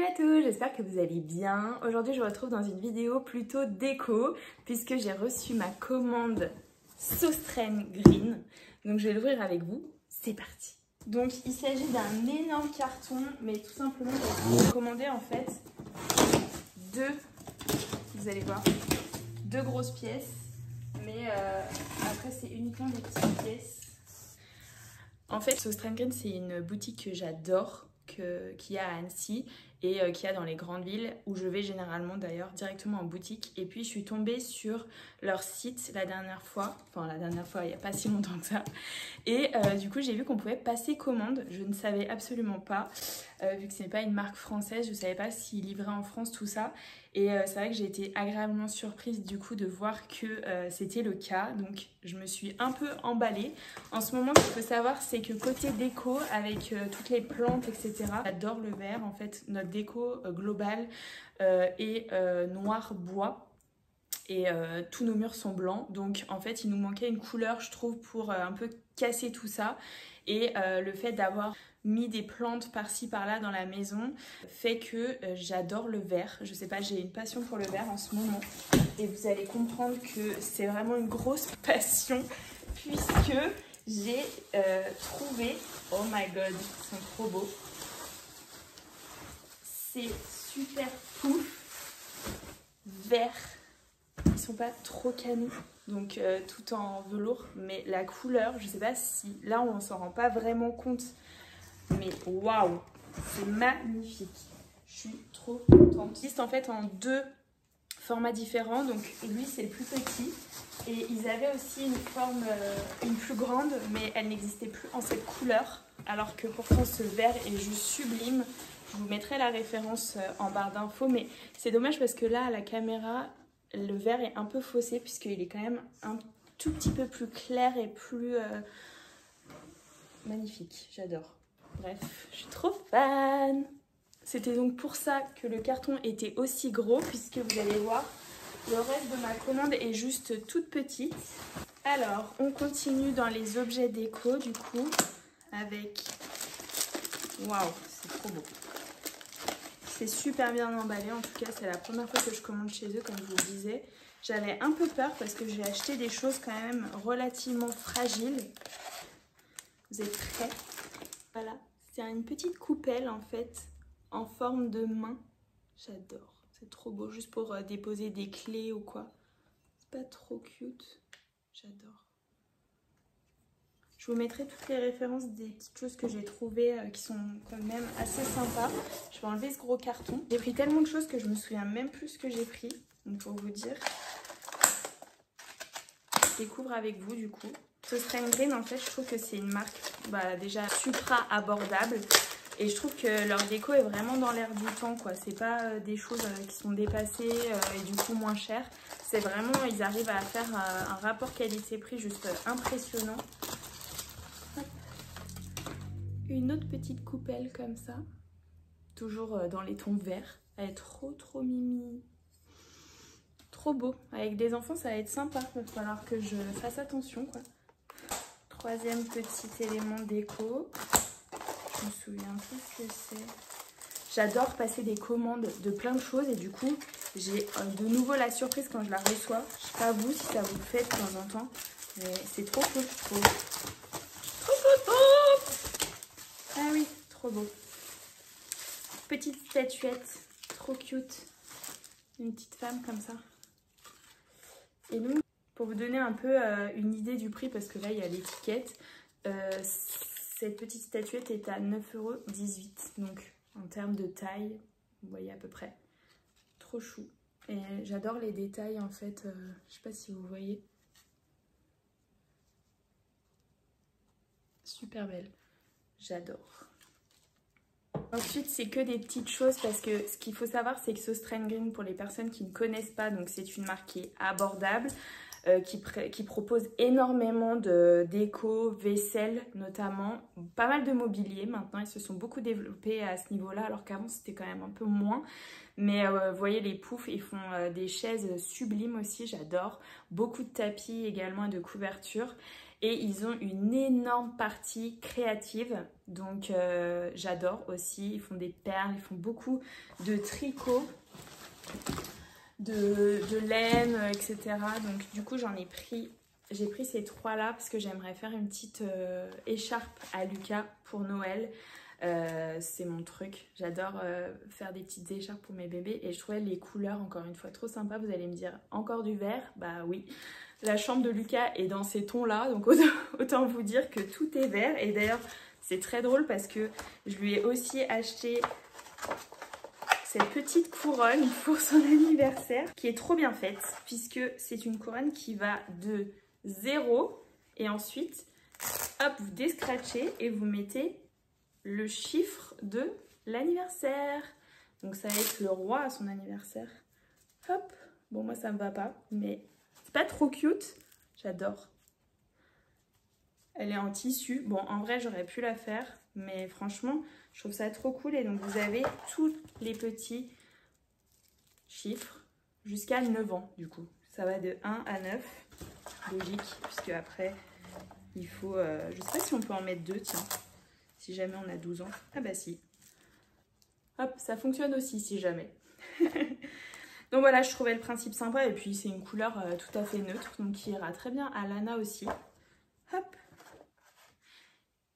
à tous, j'espère que vous allez bien. Aujourd'hui je vous retrouve dans une vidéo plutôt déco puisque j'ai reçu ma commande Sauce-Traîne Green. Donc je vais l'ouvrir avec vous, c'est parti. Donc il s'agit d'un énorme carton, mais tout simplement j'ai commandé en fait vous allez voir, deux grosses pièces. Mais après c'est uniquement des petites pièces. En fait Sauce-Traîne Green c'est une boutique que j'adore, qu'il y a à Annecy et qu'il y a dans les grandes villes où je vais généralement d'ailleurs directement en boutique. Et puis je suis tombée sur leur site la dernière fois il n'y a pas si longtemps que ça, et du coup j'ai vu qu'on pouvait passer commande. Je ne savais absolument pas, vu que ce n'est pas une marque française, je ne savais pas s'ils livraient en France tout ça. Et c'est vrai que j'ai été agréablement surprise du coup de voir que c'était le cas. Donc je me suis un peu emballée. En ce moment, ce qu'il faut savoir, c'est que côté déco, avec toutes les plantes, etc., j'adore le vert. En fait, notre déco globale est noir bois. Et tous nos murs sont blancs. Donc en fait, il nous manquait une couleur, je trouve, pour un peu casser tout ça. Et le fait d'avoir mis des plantes par-ci par-là dans la maison fait que j'adore le vert. Je sais pas, j'ai une passion pour le vert en ce moment. Et vous allez comprendre que c'est vraiment une grosse passion puisque j'ai trouvé... Oh my god, ils sont trop beaux. C'est super pouf, vert. Ils sont pas trop canons, donc tout en velours, mais la couleur, je sais pas si là on s'en rend pas vraiment compte, mais waouh, c'est magnifique. Je suis trop contente. Il existe en fait en deux formats différents, donc lui c'est le plus petit et ils avaient aussi une forme une plus grande, mais elle n'existait plus en cette couleur, alors que pourtant ce vert est juste sublime. Je vous mettrai la référence en barre d'infos, mais c'est dommage parce que là à la caméra le vert est un peu faussé puisqu'il est quand même un tout petit peu plus clair et plus magnifique. J'adore. Bref, je suis trop fan. C'était donc pour ça que le carton était aussi gros, puisque vous allez voir, le reste de ma commande est juste toute petite. Alors, on continue dans les objets déco du coup avec... Waouh, c'est trop beau. C'est super bien emballé, en tout cas c'est la première fois que je commande chez eux, comme je vous le disais. J'avais un peu peur parce que j'ai acheté des choses quand même relativement fragiles. Vous êtes prêts? Voilà, c'est une petite coupelle en fait, en forme de main. J'adore, c'est trop beau, juste pour déposer des clés ou quoi. C'est pas trop cute? J'adore. Je vous mettrai toutes les références des petites choses que j'ai trouvées qui sont quand même assez sympas. Je vais enlever ce gros carton. J'ai pris tellement de choses que je me souviens même plus ce que j'ai pris. Donc pour vous dire, je découvre avec vous du coup. Sauce-Traîne Green, en fait, je trouve que c'est une marque déjà supra abordable. Et je trouve que leur déco est vraiment dans l'air du temps, quoi. C'est pas des choses qui sont dépassées et du coup moins chères. C'est vraiment, ils arrivent à faire un rapport qualité-prix juste impressionnant. Une autre petite coupelle comme ça, toujours dans les tons verts. Elle est trop mimi, trop beau. Avec des enfants ça va être sympa, il va falloir que je fasse attention quoi. Troisième petit élément déco, je me souviens plus ce que c'est. J'adore passer des commandes de plein de choses et du coup j'ai de nouveau la surprise quand je la reçois. Je sais pas vous si ça vous le fait de temps en temps, mais c'est trop cool, je trouve. Ah oui, trop beau. Petite statuette, trop cute. Une petite femme comme ça. Et donc, pour vous donner un peu une idée du prix, parce que là, il y a l'étiquette, cette petite statuette est à 9,18 €. Donc, en termes de taille, vous voyez à peu près. Trop chou. Et j'adore les détails, en fait. Je sais pas si vous voyez. Super belle. J'adore. Ensuite, c'est que des petites choses parce que ce qu'il faut savoir, c'est que Sauce-Traîne Green, pour les personnes qui ne connaissent pas, donc c'est une marque qui est abordable, qui propose énormément de déco, vaisselle notamment, pas mal de mobilier. Maintenant, ils se sont beaucoup développés à ce niveau-là, alors qu'avant, c'était quand même un peu moins. Mais vous voyez, les poufs, ils font des chaises sublimes aussi, j'adore. Beaucoup de tapis également et de couvertures. Et ils ont une énorme partie créative, donc j'adore aussi. Ils font des perles, ils font beaucoup de tricot, de laine, etc. Donc du coup j'ai pris ces 3 là parce que j'aimerais faire une petite écharpe à Lucas pour Noël. C'est mon truc, j'adore faire des petites écharpes pour mes bébés et je trouvais les couleurs encore une fois trop sympas. Vous allez me dire encore du vert, bah oui, la chambre de Lucas est dans ces tons là, donc autant vous dire que tout est vert. Et d'ailleurs c'est très drôle parce que je lui ai aussi acheté cette petite couronne pour son anniversaire qui est trop bien faite puisque c'est une couronne qui va de 0 et ensuite hop, vous descratchez et vous mettez le chiffre de l'anniversaire. Donc ça va être le roi à son anniversaire. Hop, bon moi ça me va pas, mais c'est pas trop cute, j'adore. Elle est en tissu, bon en vrai j'aurais pu la faire, mais franchement je trouve ça trop cool. Et donc vous avez tous les petits chiffres jusqu'à 9 ans du coup. Ça va de 1 à 9, logique, puisque après il faut, je sais pas si on peut en mettre 2, tiens. Si jamais on a 12 ans. Ah bah si. Hop, ça fonctionne aussi si jamais. Donc voilà, je trouvais le principe sympa. Et puis c'est une couleur tout à fait neutre. Donc qui ira très bien à Lana aussi. Hop.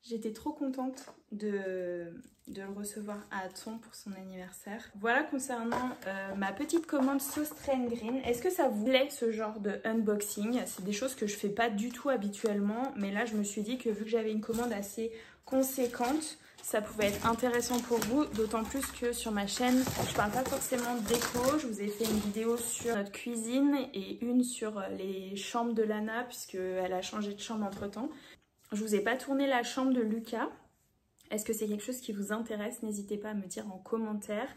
J'étais trop contente de le recevoir à Thon pour son anniversaire. Voilà concernant ma petite commande Sauce Train Green. Est-ce que ça vous plaît ce genre de unboxing? C'est des choses que je fais pas du tout habituellement. Mais là je me suis dit que vu que j'avais une commande assez conséquente, ça pouvait être intéressant pour vous, d'autant plus que sur ma chaîne je parle pas forcément de déco. Je vous ai fait une vidéo sur notre cuisine et une sur les chambres de Lana puisqu'elle a changé de chambre entre temps. Je vous ai pas tourné la chambre de Lucas. Est-ce que c'est quelque chose qui vous intéresse? N'hésitez pas à me dire en commentaire.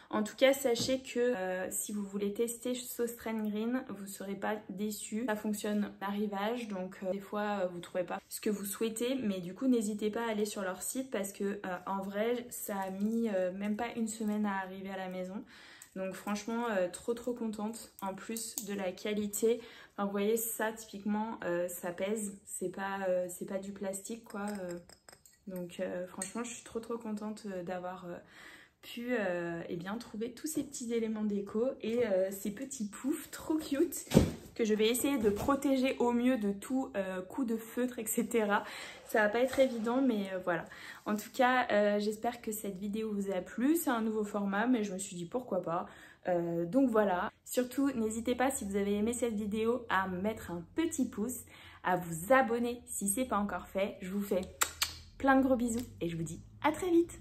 En tout cas, sachez que si vous voulez tester Sauce Train Green, vous ne serez pas déçus. Ça fonctionne à arrivage, donc des fois vous ne trouvez pas ce que vous souhaitez. Mais du coup, n'hésitez pas à aller sur leur site parce que en vrai, ça a mis même pas une semaine à arriver à la maison. Donc franchement, trop contente. En plus de la qualité, enfin, vous voyez ça typiquement, ça pèse. C'est pas du plastique quoi. Donc franchement, je suis trop contente d'avoir pu eh bien, trouver tous ces petits éléments déco et ces petits poufs trop cute que je vais essayer de protéger au mieux de tout coup de feutre, etc. Ça va pas être évident, mais voilà. En tout cas, j'espère que cette vidéo vous a plu. C'est un nouveau format, mais je me suis dit pourquoi pas. Donc voilà. Surtout, n'hésitez pas, si vous avez aimé cette vidéo, à me mettre un petit pouce, à vous abonner si c'est pas encore fait. Je vous fais plein de gros bisous et je vous dis à très vite.